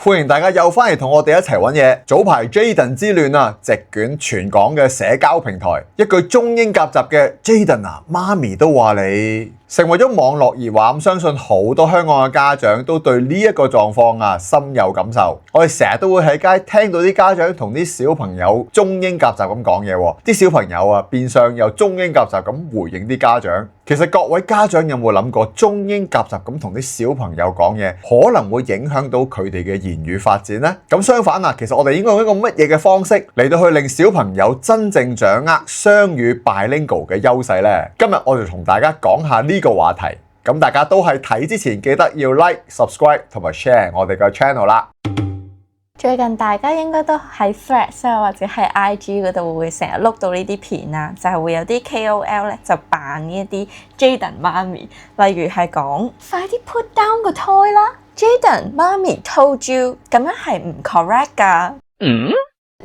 歡迎大家又翻嚟同我哋一齊揾嘢。早排 Jaden 之亂啊，席捲全港嘅社交平台，一句中英夾雜嘅 Jaden 啊，媽咪都話你，成為咗網絡熱話。咁相信好多香港嘅家長都對呢一個狀況啊深有感受。我哋成日都會喺街聽到啲家長同啲小朋友中英夾雜咁講嘢，啲小朋友啊變相又中英夾雜咁回應啲家長。其實各位家長有冇諗過中英夾雜咁同啲小朋友講嘢，可能會影響到佢哋嘅言語發展呢？咁相反啊，其實我哋應該用一個乜嘢嘅方式嚟到去令小朋友真正掌握雙語 bilingual 嘅優勢呢？今日我就同大家講下呢個話題。咁大家都係睇之前記得要 like、subscribe 同埋 share 我哋嘅 channel 啦。最近大家應該都喺 Threads 啊，或者喺 IG 嗰度會成日碌到呢啲片啊，就係會有啲 KOL 咧就扮呢一啲 Jaden 媽咪，例如係講快啲 put down 個 toy 啦 ，Jaden 媽咪 told you， 咁樣係唔 correct 㗎。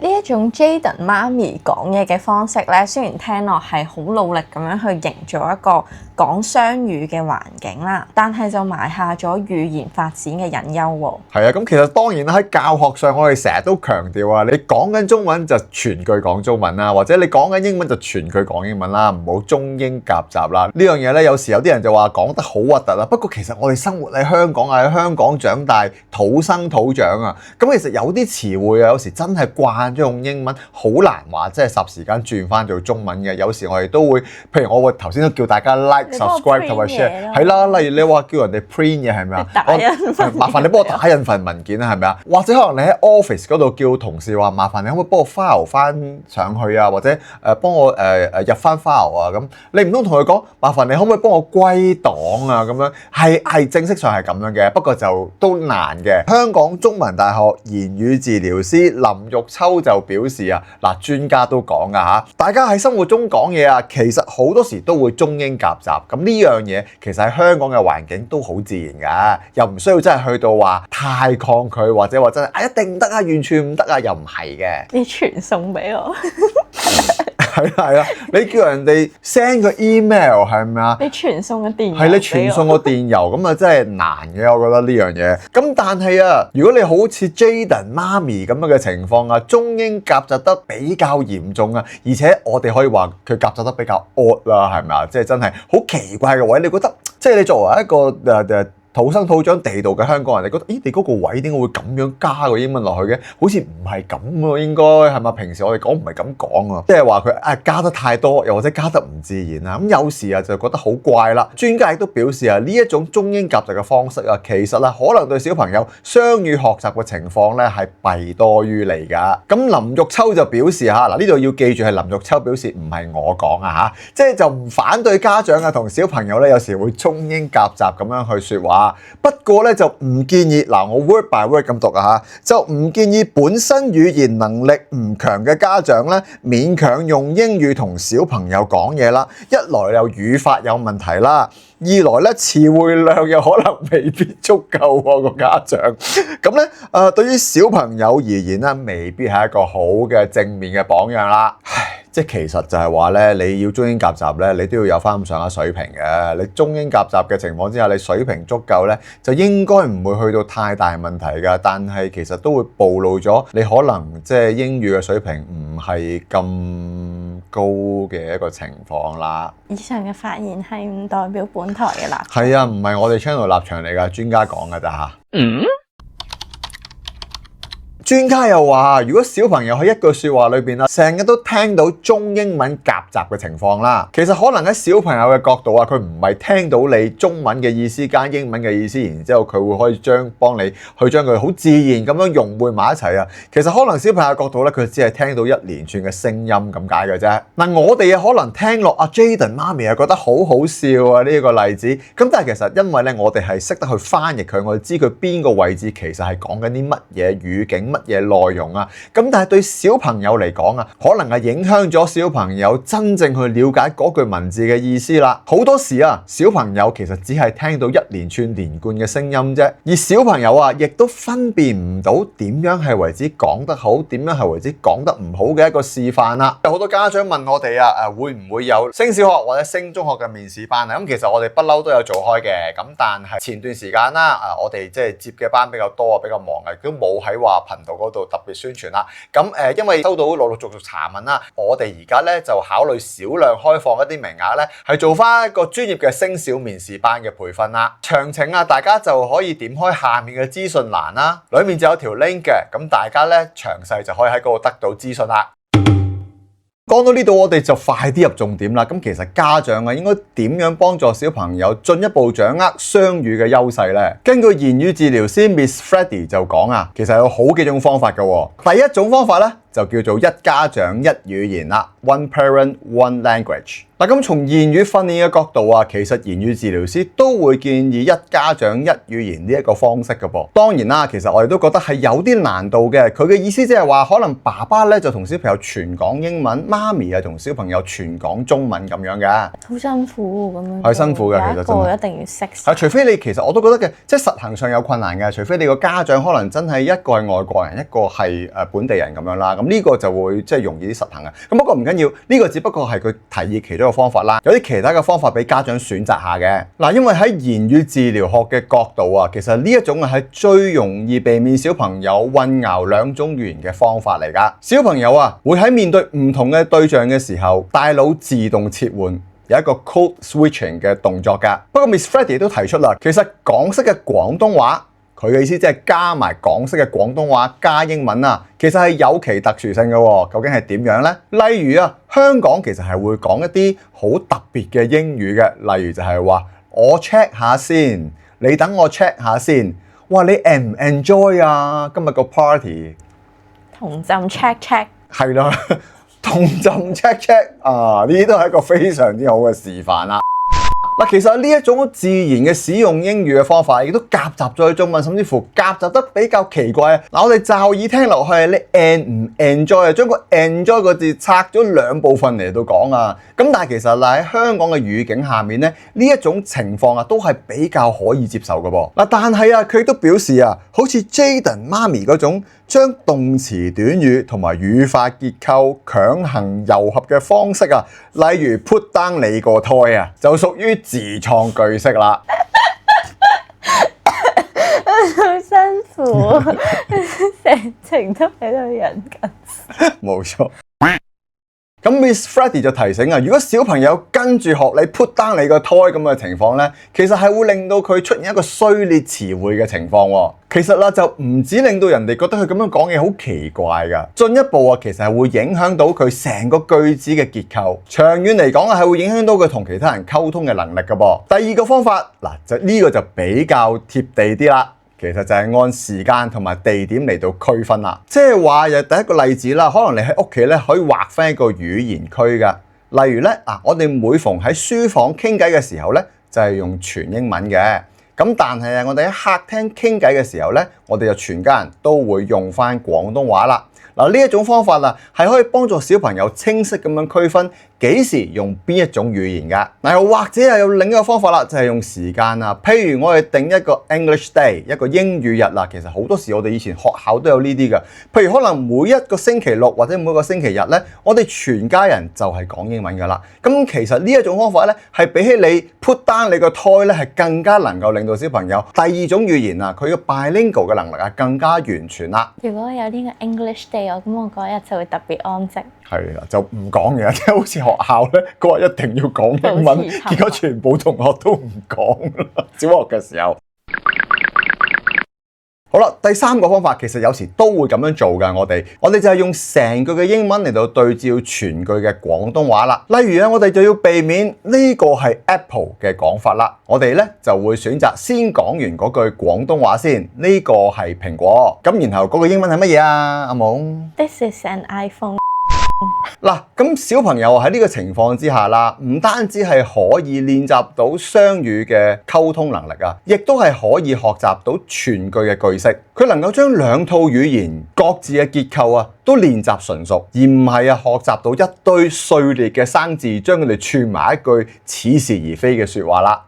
呢一種 Jaden 媽咪講嘢嘅方式咧，雖然聽落係好努力咁樣去營造一個講雙語嘅環境啦，但係就埋下咗語言發展嘅隱憂喎。係啊，咁其實當然啦，喺教學上我哋成日都強調啊，你講緊中文就全句講中文啦，或者你講緊英文就全句講英文啦，唔好中英夾雜啦。呢樣嘢咧，有時有啲人就話講得好核突啦。不過其實我哋生活喺香港啊，喺香港長大，土生土長啊，咁其實有啲詞彙啊，有時真係慣咗用英文，好難話即係霎時間轉翻做中文嘅。有時我哋都會，譬如我會頭先都叫大家 like、subscribe 同埋 share， 係啦。例如你話叫人哋 print 嘢係咪啊？麻煩你幫我打印份文件啊，係咪啊？或者可能你喺 office 嗰度叫同事話，麻煩你可唔可以幫我 file 翻上去啊？或者幫我入翻 file 啊？咁你唔通同佢講，麻煩你可唔可以幫我歸檔啊？咁樣係正式上係咁樣嘅，不過就都難嘅。香港中文大學言語治療師林玉秋就表示啊，嗱，專家都講噶嚇，大家喺生活中講嘢啊，其實好多時都會中英夾雜。咁呢樣嘢其實喺香港嘅環境都好自然噶，又唔需要真係去到話太抗拒，或者話真係一定唔得啊，完全唔得啊，又唔係嘅。你傳送俾我。係啊，你叫人哋 send 個 email 係咪啊？你傳送個電郵，係你傳送個電郵咁啊，真係難嘅，我覺得呢樣嘢。咁但係啊，如果你好似 Jaden 媽咪咁樣嘅情況啊，中英夾雜得比較嚴重啊，而且我哋可以話佢夾雜得比較 odd 啦，係咪啊？即係真係好奇怪嘅位，你覺得即係你作為一個土生土長地道嘅香港人，你覺得咦，你嗰個位點解會咁樣加個英文落去嘅？好似唔係咁喎，應該係咪？平時我哋講唔係咁講啊，即係話佢加得太多，又或者加得唔自然啊。咁有時啊就覺得好怪啦。專家亦都表示啊，呢一種中英夾雜嘅方式啊，其實啊可能對小朋友雙語學習嘅情況咧係弊多於利㗎。咁林玉秋就表示嚇，嗱，呢度要記住係林玉秋表示，唔係我講啊嚇，即係就唔反對家長啊同小朋友咧有時會中英夾雜咁樣去説話。不過咧就唔建議，嗱，我 word by word 咁讀啊嚇，就唔建議本身語言能力唔強嘅家長咧勉強用英語同小朋友講嘢啦。一來又語法有問題啦，二來咧詞彙量又可能未必足夠喎，個家長。咁咧對於小朋友而言咧，未必係一個好嘅正面嘅榜樣啦。即係其實就係話咧，你要中英夾雜咧，你都要有翻咁上下水平嘅。你中英夾雜嘅情況之下，你水平足夠咧，就應該唔會去到太大問題㗎。但係其實都會暴露咗你可能即係英語嘅水平唔係咁高嘅一個情況啦。以上嘅發言係唔代表本台嘅立場。係啊，唔係我哋 channel 立場嚟㗎，專家講㗎咋嚇。專家又話，如果小朋友喺一句説話裏邊啦，成日都聽到中英文夾雜嘅情況啦，其實可能喺小朋友嘅角度啊，佢唔係聽到你中文嘅意思加英文嘅意思，然之後佢會可以幫你去將佢好自然咁樣融匯埋一齊啊。其實可能小朋友嘅角度咧，佢只係聽到一連串嘅聲音咁解嘅啫。嗱，我哋啊可能聽落阿 Jaden 媽咪啊覺得好好笑啊呢個例子，咁但係其實因為咧我哋係識得去翻譯佢，我哋知佢邊個位置其實係講緊啲乜嘢語境。乜嘢內容啊。咁但係對小朋友嚟講啊，可能係影響咗小朋友真正去了解嗰句文字嘅意思啦。好多時啊，小朋友其實只係聽到一連串連貫嘅聲音啫，而小朋友啊，亦都分辨唔到點樣係為之講得好，點樣係為之講得唔好嘅一個示範啦。有好多家長問我哋啊，會唔會有升小學或者升中學嘅面試班啊？咁其實我哋不嬲都有做開嘅，咁但係前段時間啦，我哋即係接嘅班比較多啊，比較忙啊，都冇喺話頻道嗰度特別宣傳啦。咁因為收到陸陸續續查問啦，我哋而家咧就考慮少量開放一啲名額咧，係做翻一個專業嘅升小面試班嘅培訓啦。詳情啊，大家就可以點開下面嘅資訊欄啦，裡面就有條 link 嘅，咁大家咧詳細就可以喺嗰度得到資訊啦。講到呢度，我哋就快啲入重點啦。咁其實家長啊，應該點樣幫助小朋友進一步掌握雙語嘅優勢呢？根據言語治療師 Miss Freddy 就講啊，其實有好幾種方法㗎。第一種方法咧，就叫做一家長一語言啦 ，One Parent One Language。嗱，咁從言語訓練嘅角度啊，其實言語治療師都會建議一家長一語言呢一個方式嘅噃。當然啦，其實我哋都覺得係有啲難度嘅。佢嘅意思即係話，可能爸爸咧就同小朋友全講英文，媽咪啊同小朋友全講中文咁樣嘅。好辛苦咁樣。係辛苦嘅，其實真係。一定要識。係，除非你其實我都覺得嘅，即係實行上有困難嘅。除非你個家長可能真係一個係外國人，一個係本地人咁樣啦。咁呢個就會即係容易啲實行嘅。咁不過唔緊要，呢個只不過係佢提議其中一個方法啦。有啲其他嘅方法俾家長選擇下嘅。嗱，因為喺言語治療學嘅角度啊，其實呢一種係最容易避免小朋友混淆兩種語言嘅方法嚟㗎。小朋友啊，會喺面對唔同嘅對象嘅時候，大腦自動切換。有一個 code switching 嘅動作㗎。不過 Miss Freddy 都提出啦，其實港式嘅廣東話，佢嘅意思即係加埋港式嘅廣東話加英文啊，其實係有其特殊性嘅喎。究竟係點樣呢？例如啊，香港其實係會講一啲好特別嘅英語嘅，例如就係話我 check 下先，你等我 check 下先。哇，你 enjoy 啊？今日個 party 同浸 check check 係啦。同浸 check check 啊，呢啲都係一個非常之好嘅示範啦。嗱，其實呢一種自然嘅使用英語嘅方法，亦都夾雜咗喺中文，甚至乎夾雜得比較奇怪啊！嗱，我哋驟耳聽落去，你唔 enjoy 啊，將個 enjoy 個字拆咗兩部分嚟到講啊。咁但係其實喺香港嘅語境下面咧，呢一種情況啊，都係比較可以接受嘅噃。嗱，但係啊，佢亦都表示啊，好似 Jaden 媽咪嗰種將動詞短語同埋語法結構強行糅合嘅方式啊，例如 put down 你個胎啊，就屬於自創句式啦。好辛苦，成程都喺度忍緊。冇錯。咁 Miss Freddy 就提醒啊，如果小朋友跟住學你 put down 你個胎咁嘅情況咧，其實係會令到佢出現一個衰劣詞彙嘅情況喎。其實啦，就唔止令到人哋覺得佢咁樣講嘢好奇怪㗎，進一步啊，其實係會影響到佢成個句子嘅結構。長遠嚟講啊，係會影響到佢同其他人溝通嘅能力㗎噃。第二個方法嗱，就呢個就比較貼地啲啦。其實就係按時間同埋地點嚟到區分啦，即係話又第一個例子啦，可能你喺屋企咧可以劃分一個語言區㗎，例如咧我哋每逢喺書房傾偈嘅時候咧，就係用全英文嘅，咁但係我哋喺客廳傾偈嘅時候咧，我哋就全家人都會用返廣東話啦。嗱，呢一種方法啊，係可以幫助小朋友清晰咁樣區分幾時用邊一種語言㗎。嗱，又或者又有另一個方法啦，就係用時間啊。譬如我哋定一個 English Day， 一個英語日啦。其實好多時我哋以前學校都有呢啲㗎。譬如可能每一個星期六或者每個星期日咧，我哋全家人就係講英文㗎啦。咁其實呢一種方法咧，係比起你 put down 你個胎咧，係更加能夠令到小朋友第二種語言啊，佢嘅 bilingual 嘅能力啊更加完全啦。如果有呢個 English Day，咁我嗰日就會特別安靜。係啦，就唔講嘢，即係好似學校咧嗰日一定要講英文，結果全部同學都唔講啦。小學嘅時候，好啦，第三個方法其實有時都會咁樣做㗎。我哋就係用成句嘅英文嚟到對照全句嘅廣東話啦。例如咧，我哋就要避免呢個係 Apple 嘅講法啦。我哋咧就會選擇先講完嗰句廣東話先，呢個係蘋果。咁然後嗰個英文係乜嘢啊？阿夢 This is an iPhone。嗱，咁小朋友喺呢個情況之下啦，唔單止係可以練習到雙語嘅溝通能力啊，亦都係可以學習到全句嘅句式。佢能夠將兩套語言各自嘅結構啊都練習純熟，而唔係啊學習到一堆碎裂嘅生字，將佢哋串埋一句似是而非嘅説話啦。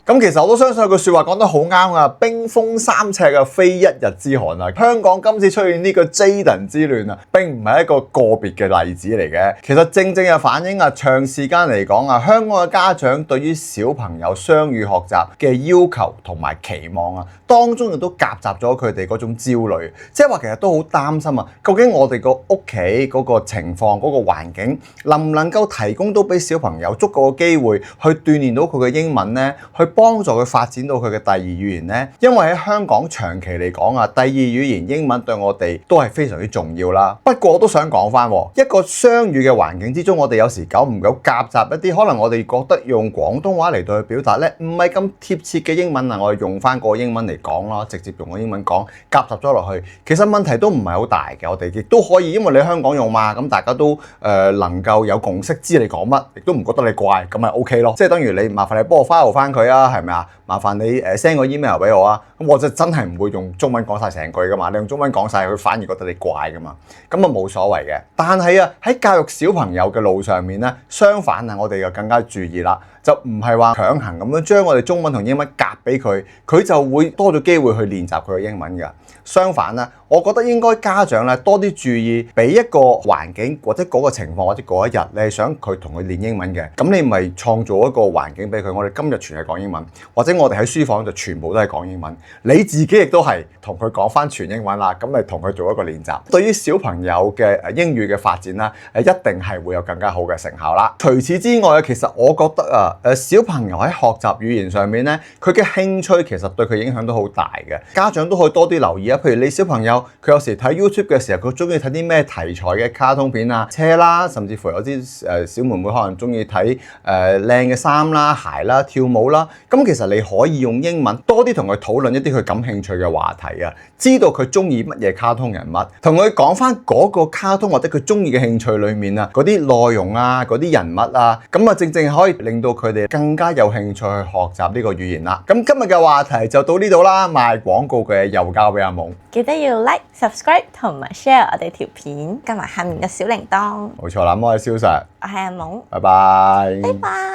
咁其實我都相信有句説話講得好啱啊！冰封三尺啊，非一日之寒啊！香港今次出現呢個 Jayden 之亂啊，並唔係一個個別嘅例子嚟嘅。其實正正係反映啊，長時間嚟講啊，香港嘅家長對於小朋友雙語學習嘅要求同埋期望啊，當中亦都夾雜咗佢哋嗰種焦慮，即係話其實都好擔心啊！究竟我哋個屋企嗰個情況、嗰個環境，能唔能夠提供到俾小朋友足夠嘅機會去鍛鍊到佢嘅英文呢？去幫助佢發展到佢嘅第二語言呢？因為喺香港長期嚟講啊，第二語言英文對我哋都係非常之重要啦。不過我都想講翻，一個雙語嘅環境之中，我哋有時久唔久夾雜一啲可能我哋覺得用廣東話嚟到去表達呢，唔係咁貼切嘅英文啊，我哋用翻個英文嚟講啦，直接用個英文講，夾雜咗落去，其實問題都唔係好大嘅。我哋亦都可以，因為你喺香港用嘛，咁大家都能夠有共識，知你講乜，亦都唔覺得你怪，咁咪 OK 咯。即係等於你麻煩你幫我 file 翻佢啊，係咪啊？麻煩你send 個 email 俾我啊，咁我就真係唔會用中文講晒成句噶嘛，你用中文講晒佢反而覺得你怪噶嘛，咁啊冇所謂嘅。但係啊喺教育小朋友嘅路上面咧，相反啊，我哋就更加注意啦，就唔係話強行咁樣將我哋中文同英文夾俾佢，佢就會多咗機會去練習佢嘅英文㗎。相反啊，我覺得應該家長咧多啲注意，俾一個環境或者嗰個情況或者嗰一日，你係想佢同佢練英文嘅，咁你咪創造一個環境俾佢。我哋今日全係講英文，或者我哋喺書房就全部都係講英文。你自己亦都係同佢講翻全英文啦，咁咪同佢做一個練習。對於小朋友嘅英語嘅發展啦，一定係會有更加好嘅成效啦。除此之外，其實我覺得啊，小朋友喺學習語言上面咧，佢嘅興趣其實對佢影響都好大嘅。家長都可以多啲留意啊。譬如你小朋友佢有時睇 YouTube 嘅時候，佢中意睇啲咩題材嘅卡通片啊、車啦，甚至乎有啲小妹妹可能中意睇靚嘅衫啦、鞋啦、跳舞啦。咁其實你可以用英文多啲同佢討論一啲佢感興趣嘅話題啊，知道佢中意乜嘢卡通人物，同佢講翻嗰個卡通或者佢中意嘅興趣裏面啊嗰啲內容啊、嗰啲人物啊，咁啊正正可以令到佢哋更加有興趣去學習呢個語言啦。咁今日嘅話題就到呢度啦，賣廣告嘅又交俾阿懵。記得要 like、subscribe 同埋 share 我哋條片，加埋下面嘅小鈴鐺。冇錯啦，咁我係蕭 Sir，我係阿懵，拜拜。拜拜。